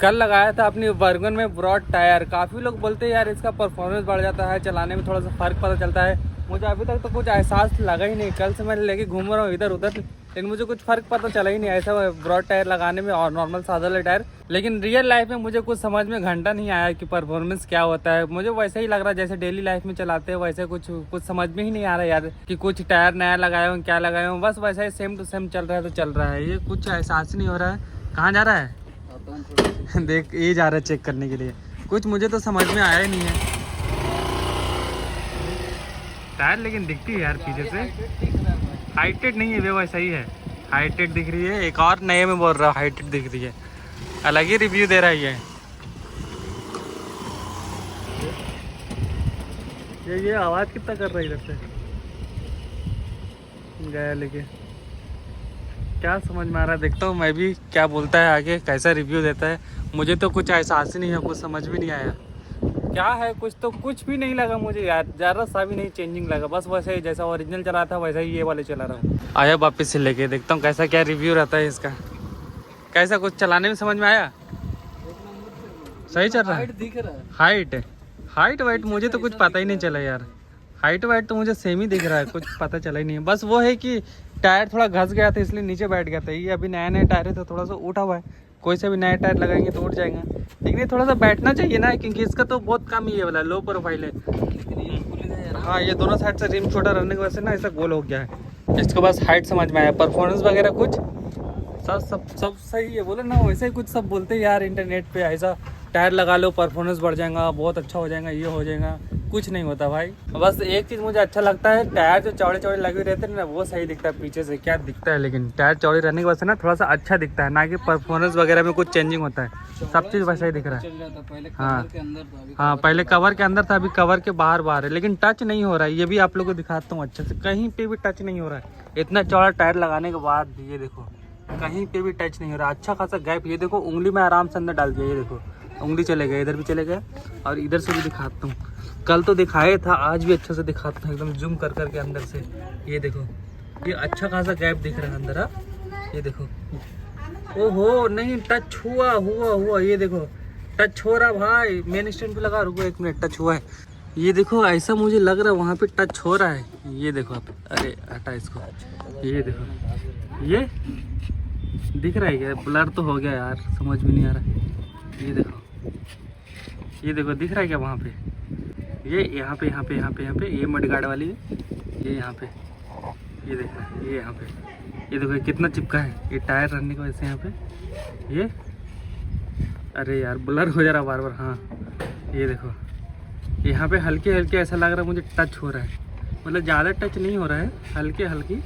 कल लगाया था अपनी वर्गन में ब्रॉड टायर। काफ़ी लोग बोलते हैं यार इसका परफॉर्मेंस बढ़ जाता है, चलाने में थोड़ा सा फ़र्क पता चलता है। मुझे अभी तक तो कुछ एहसास लगा ही नहीं। कल से मैं लेके घूम रहा हूँ इधर उधर, लेकिन मुझे कुछ फ़र्क पता चला ही नहीं ऐसा ब्रॉड टायर लगाने में और नॉर्मल सादा वाला टायर। लेकिन रियल लाइफ में मुझे कुछ समझ में घंटा नहीं आया कि परफॉर्मेंस क्या होता है। मुझे वैसे ही लग रहा है जैसे डेली लाइफ में चलाते हैं वैसे, कुछ समझ में ही नहीं आ रहा यार कि कुछ टायर नया लगाया हूँ क्या लगाया हूँ। बस वैसा ही सेम टू सेम चल रहा है तो चल रहा है। ये कुछ एहसास नहीं हो रहा है। कहाँ जा रहा है? देख ये जा रहा है चेक करने के लिए। कुछ मुझे तो समझ में आया ही नहीं है टायर, लेकिन दिखती है यार पीछे से। हाइटेड नहीं है वे, वैसा ही है। हाइटेड दिख रही है, एक और नए में बोल रहा हूँ हाइटेड दिख रही है। अलग ही रिव्यू दे रहा है ये आवाज़ कितना कर रहा है इधर से गया लेके। क्या समझ में आ रहा है, देखता हूँ मैं भी क्या बोलता है आगे, कैसा रिव्यू देता है। मुझे तो कुछ एहसास ही नहीं है, कुछ समझ भी नहीं आया क्या है। कुछ भी नहीं लगा मुझे यार, ज़रा सा भी नहीं चेंजिंग लगा। बस वैसे ही जैसा ओरिजिनल चला था वैसा ही ये वाले चला रहा हूँ। आया वापस से लेके देखता हूँ कैसा क्या रिव्यू रहता है इसका। कैसा कुछ चलाने में समझ में आया? सही चल रहा है। दिख रहा है। हाइट वाइट मुझे तो कुछ पता ही नहीं चला यार। हाइट वाइट तो मुझे सेम ही दिख रहा है, कुछ पता चला ही नहीं है। बस वो है कि टायर थोड़ा घस गया था इसलिए नीचे बैठ गया था। ये अभी नया नया टायर है तो थोड़ा सा उठा हुआ है। कोई से भी नया टायर लगाएंगे तो उठ जाएगा, लेकिन ये थोड़ा सा बैठना चाहिए ना, क्योंकि इसका तो बहुत कम ही है वाला, लो प्रोफाइल है। हाँ ये दोनों साइड से रिम छोटा रहने की वजह से ना ऐसा गोल हो गया है। इसके बाद हाइट समझ में आया, परफॉर्मेंस वगैरह कुछ सब सही है बोले ना। वैसे ही कुछ सब बोलते हैं यार इंटरनेट पे, ऐसा टायर लगा लो परफॉर्मेंस बढ़ जाएगा, बहुत अच्छा हो जाएगा, ये हो जाएगा। कुछ नहीं होता भाई। बस एक चीज़ मुझे अच्छा लगता है, टायर जो चौड़े चौड़े लगे रहते हैं ना वो सही दिखता है पीछे से, क्या दिखता है। लेकिन टायर चौड़े रहने की वजह से ना थोड़ा सा अच्छा दिखता है, ना कि परफॉर्मेंस वगैरह में कुछ चेंजिंग होता है। सब चीज़ वैसा ही दिख रहा है। हाँ पहले कवर के अंदर था, अभी कवर के बाहर है, लेकिन टच नहीं हो रहा है। ये भी आप लोगों को दिखाता हूँ अच्छे से, कहीं पे भी टच नहीं हो रहा है। इतना चौड़ा टायर लगाने के बाद भी ये देखो कहीं पे भी टच नहीं हो रहा। अच्छा खासा गैप, ये देखो उंगली में आराम से अंदर डाल दिया। ये देखो उंगली चले गए, इधर भी चले गए और इधर से भी दिखाता हूँ। कल तो दिखाया था, आज भी अच्छे से दिखाता हूँ एकदम जूम कर करके अंदर से। ये देखो ये अच्छा खासा गैप दिख रहा है अंदर। ये देखो ओहो नहीं टच हुआ। ये देखो टच हो रहा भाई। मेन स्टैंड पे लगा, रुको 1 मिनट, टच हुआ है। ये देखो ऐसा मुझे लग रहा है वहाँ पे टच हो रहा है। ये देखो आप, अरे हटा इसको। ये देखो ये दिख रहा है क्या? ब्लर तो हो गया यार, समझ में नहीं आ रहा। ये देखो दिख रहा है क्या वहाँ पे? ये यहाँ पे ये मडगार्ड वाली है, ये यहाँ पे, ये देखो ये यहाँ पे, ये देखो कितना चिपका है ये टायर रहने की वजह से यहाँ पे। ये अरे यार ब्लर हो जा रहा बार बार। हाँ ये देखो यहाँ पे हल्के हल्के ऐसा लग रहा है मुझे टच हो रहा है, मतलब ज़्यादा टच नहीं हो रहा है, हल्की हल्की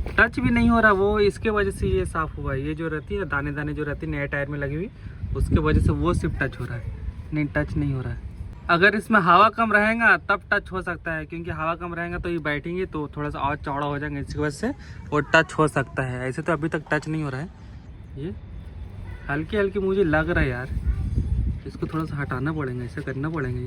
टच भी नहीं हो रहा। वो इसके वजह से ये साफ़ हुआ है। ये जो रहती है दाने दाने जो रहती है नए टायर में लगी हुई, उसके वजह से वो सिर्फ टच हो रहा है, नहीं टच नहीं हो रहा है। अगर इसमें हवा कम रहेगा तब टच हो सकता है, क्योंकि हवा कम रहेगा तो ये बैठेंगे तो थोड़ा सा और चौड़ा हो जाएगा, इसकी वजह से वो टच हो सकता है। ऐसे तो अभी तक टच नहीं हो रहा है। ये हल्की हल्की मुझे लग रहा है यार, इसको थोड़ा सा हटाना पड़ेगा, ऐसा करना पड़ेगा।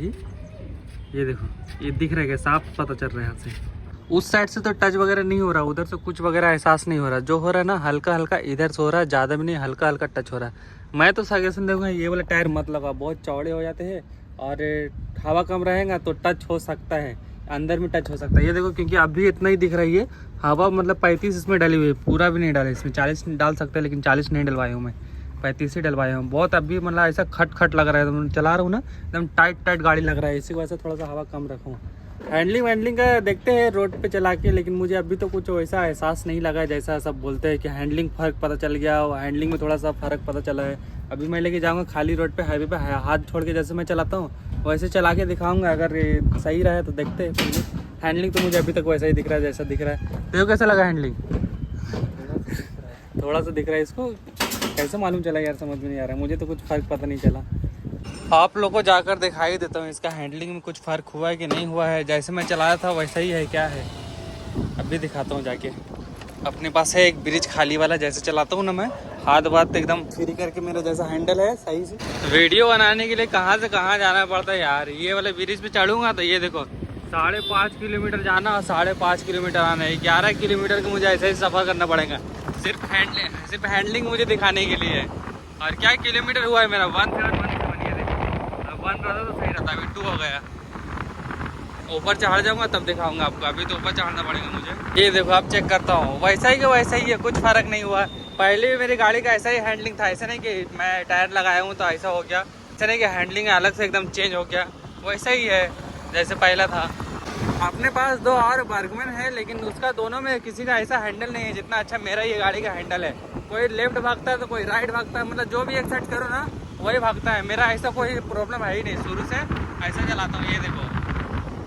ये देखो ये दिख रहा है, साफ पता चल रहा है यहाँ से। उस साइड से तो टच वगैरह नहीं हो रहा, उधर से कुछ वगैरह एहसास नहीं हो रहा। जो हो रहा है ना हल्का हल्का इधर से हो रहा है, ज़्यादा भी नहीं, हल्का हल्का टच हो रहा है। मैं तो सजेशन दूंगा ये वाला टायर मत लगा, बहुत चौड़े हो जाते हैं और हवा कम रहेगा तो टच हो सकता है, अंदर में टच हो सकता है। ये देखो क्योंकि अभी इतना ही दिख रही है हवा, मतलब 35 इसमें डाली हुई है, पूरा भी नहीं डाला इसमें। 40 डाल सकते हैं लेकिन 40 नहीं डलवाया हूँ मैं, 35 ही डलवाया हूँ। बहुत अभी मतलब ऐसा खट खट लग रहा है, चला रहा हूँ ना एकदम टाइट गाड़ी लग रहा है, इसी वजह से थोड़ा सा हवा कम रखूँ। हैंडलिंग का देखते हैं रोड पे चला के, लेकिन मुझे अभी तो कुछ वैसा एहसास नहीं लगा जैसा सब बोलते हैं कि हैंडलिंग फ़र्क पता चल गया, और हैंडलिंग में थोड़ा सा फ़र्क पता चला है। अभी मैं लेके जाऊंगा खाली रोड पे, हाईवे पे हाथ छोड़ के जैसे मैं चलाता हूँ वैसे चला के दिखाऊंगा। अगर सही रहा तो देखते हैं। हैंडलिंग तो मुझे अभी तक वैसा ही दिख रहा है जैसा दिख रहा है। तो कैसा लगा हैंडलिंग? थोड़ा सा दिख रहा है, इसको कैसे मालूम चला यार, समझ में नहीं आ रहा है। मुझे तो कुछ फ़र्क पता नहीं चला। आप लोगों को जाकर दिखाई देता हूँ इसका हैंडलिंग में कुछ फ़र्क हुआ है कि नहीं हुआ है, जैसे मैं चलाया था वैसा ही है क्या है। अभी दिखाता हूँ जाके। अपने पास है एक ब्रिज खाली वाला, जैसे चलाता हूँ ना मैं, हाथ बात एकदम फ्री करके मेरा जैसा हैंडल है सही से। वीडियो बनाने के लिए कहाँ से कहाँ जाना पड़ता है यार। ये वाले ब्रिज पे चढ़ूँगा तो ये देखो 5.5 किलोमीटर जाना और 5.5 किलोमीटर आना है, 11 किलोमीटर का मुझे ऐसे ही सफ़र करना पड़ेगा, सिर्फ हैंडलिंग मुझे दिखाने के लिए। और क्या किलोमीटर हुआ है मेरा 171 ये देखो। 1 रहता तो सही रहता, अभी 2 हो गया। ऊपर चढ़ जाऊंगा तब दिखाऊंगा आपको, अभी तो ऊपर चढ़ना पड़ेगा मुझे। ये देखो आप चेक करता हूँ, वैसा ही का वैसा ही है, कुछ फर्क नहीं हुआ। पहले भी मेरी गाड़ी का ऐसा ही हैंडलिंग था, ऐसा नहीं कि मैं टायर लगाया हूँ तो ऐसा हो गया, ऐसा नहीं कि हैंडलिंग अलग से एकदम चेंज हो गया, वैसा ही है जैसे पहला था। अपने पास 2 और बर्गमैन है, लेकिन उसका दोनों में किसी का ऐसा हैंडल नहीं है जितना अच्छा मेरा ये गाड़ी का हैंडल है। कोई लेफ्ट भागता है तो कोई राइट भागता है, मतलब जो भी एक साइड करो ना वही भागता है। मेरा ऐसा कोई प्रॉब्लम है ही नहीं, शुरू से ऐसा चलाता हूँ। ये देखो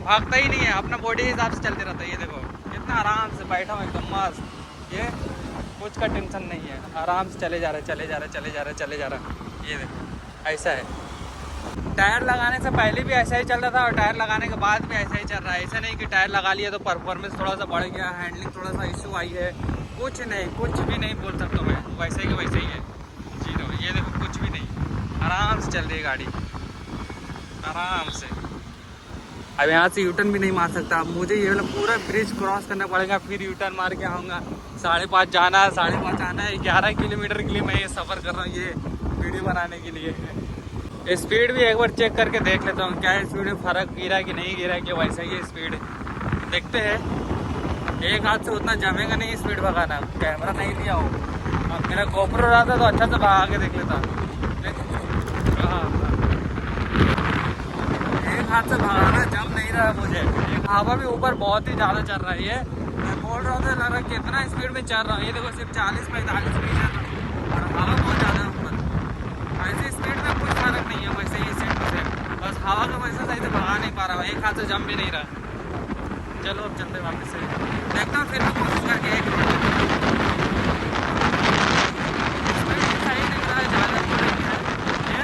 भागता ही नहीं है, अपना बॉडी हिसाब से चलते रहता है। ये देखो कितना आराम से बैठा हूँ एकदम मस्त, ये कुछ का टेंशन नहीं है, आराम से चले जा रहे चले जा रहे चले जा रहे चले जा रहा। ये देखो ऐसा है। टायर लगाने से पहले भी ऐसा ही चल रहा था और टायर लगाने के बाद भी ऐसा ही चल रहा है। ऐसा नहीं कि टायर लगा लिया तो परफॉर्मेंस थोड़ा सा बढ़ गया, हैंडलिंग थोड़ा सा इशू आई है, कुछ नहीं, कुछ भी नहीं बोल सकता मैं, वैसे ही वैसे ही है जीरो। ये देखो कुछ भी नहीं, आराम से चल रही है गाड़ी, आराम से। अब यहाँ से यूटर्न भी नहीं मार सकता, अब मुझे ये वाला पूरा ब्रिज क्रॉस करना पड़ेगा, फिर यूटर्न मार के आऊँगा। 5.5 जाना है, 5.5 आना है, 11 किलोमीटर के लिए मैं ये सफ़र कर रहा हूँ ये वीडियो बनाने के लिए। स्पीड भी एक बार चेक करके देख लेता हूँ, क्या स्पीड में फ़र्क गिरा कि नहीं गिरा, कि वैसा ही स्पीड देखते हैं। एक हाथ से उतना जमेगा नहीं स्पीड भगाना, कैमरा नहीं लिया हो। अब मेरा गोप्रो रहता तो अच्छा से भगा के देख लेता। एक हाथ से भगाना जम नहीं रहा है मुझे, एक हवा भी ऊपर बहुत ही ज़्यादा चल रहा है। ये मैं बोल रहा था लग रहा कितना स्पीड में चल रहा हूँ। ये देखो सिर्फ 40-45 में चल रहा हूँ और हवा बहुत ज़्यादा है ऊपर। ऐसे स्पीड में कुछ फर्क नहीं है, वैसे ही सेम टू सेम, बस हवा का वैसा सही से भगा नहीं पा रहा हूँ, एक हाथ से जम भी नहीं रहा। चलो अब चलते वापस से देखता हूँ, फिर भी कोशिश करके एक मिनट सही नहीं रहा है, ज़्यादा नहीं है,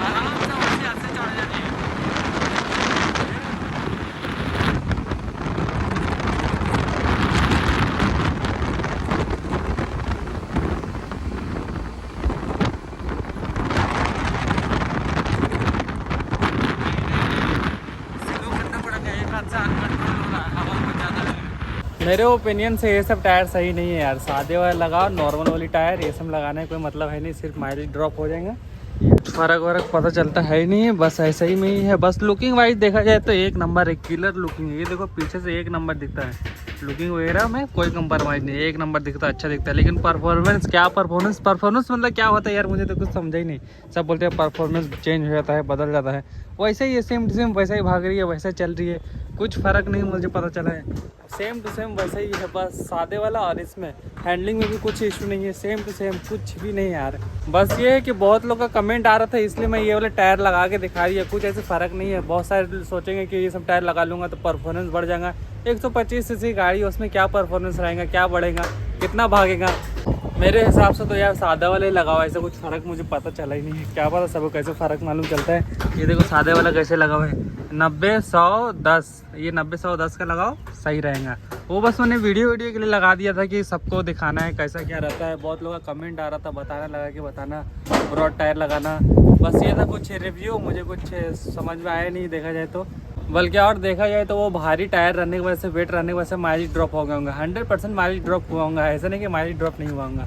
आराम से उसी हाथ से चढ़ जाती है। मेरे ओपिनियन से ये सब टायर सही नहीं है यार, सादे वाले लगाओ, नॉर्मल वाली टायर, ये सब लगाने का कोई मतलब है नहीं, सिर्फ माइलेज ड्रॉप हो जाएगा, फर्क वरक पता चलता है ही नहीं है, बस ऐसा ही में ही है। बस लुकिंग वाइज देखा जाए तो एक नंबर है, किलर लुकिंग है। ये देखो पीछे से एक नंबर दिखता है, लुकिंग वगैरह में कोई कंप्रोमाइज़ नहीं, एक नंबर दिखता है, अच्छा दिखता है। लेकिन परफॉर्मेंस क्या, परफॉर्मेंस मतलब क्या होता है यार, मुझे तो कुछ समझा ही नहीं। सब बोलते हैं परफॉर्मेंस चेंज हो जाता है, बदल जाता है, वैसे ही सेम टू सेम वैसा ही भाग रही है, वैसा चल रही है, कुछ फ़र्क नहीं मुझे पता चला है, सेम टू सेम वैसा ही है, बस सादे वाला। और इसमें हैंडलिंग में भी कुछ इशू नहीं है, सेम टू सेम कुछ भी नहीं यार। बस ये है कि बहुत लोग का कमेंट आ रहा था, इसलिए मैं ये वाला टायर लगा के दिखा रही है, कुछ ऐसे फ़र्क नहीं है। बहुत सारे सोचेंगे कि ये सब टायर लगा लूँगा तो परफॉर्मेंस बढ़ जाएगा, 125 सीसी गाड़ी, उसमें क्या परफॉर्मेंस रहेगा, क्या बढ़ेगा, कितना भागेगा। मेरे हिसाब से तो यार सादा वाले लगाओ, ऐसा कुछ फ़र्क मुझे पता चला ही नहीं है, क्या पता सबको कैसे फ़र्क मालूम चलता है। ये देखो सादे वाला कैसे लगा हुआ है, 90-100-10, ये 90-100-10 का लगाओ सही रहेगा। वो बस मैंने वीडियो के लिए लगा दिया था कि सबको दिखाना है कैसा क्या रहता है। बहुत लोगों का कमेंट आ रहा था, बताना लगा कि बताना ब्रॉड टायर लगाना, बस ये था कुछ रिव्यू, मुझे कुछ समझ में आया नहीं देखा जाए तो। बल्कि और देखा जाए तो वो भारी टायर रहने की वजह से, वेट रहने की वजह से माइलेज ड्रॉप हो गया होगा, 100% माइलेज ड्रॉप हुआ होगा, ऐसा नहीं कि माइलेज ड्रॉप नहीं हुआ होगा।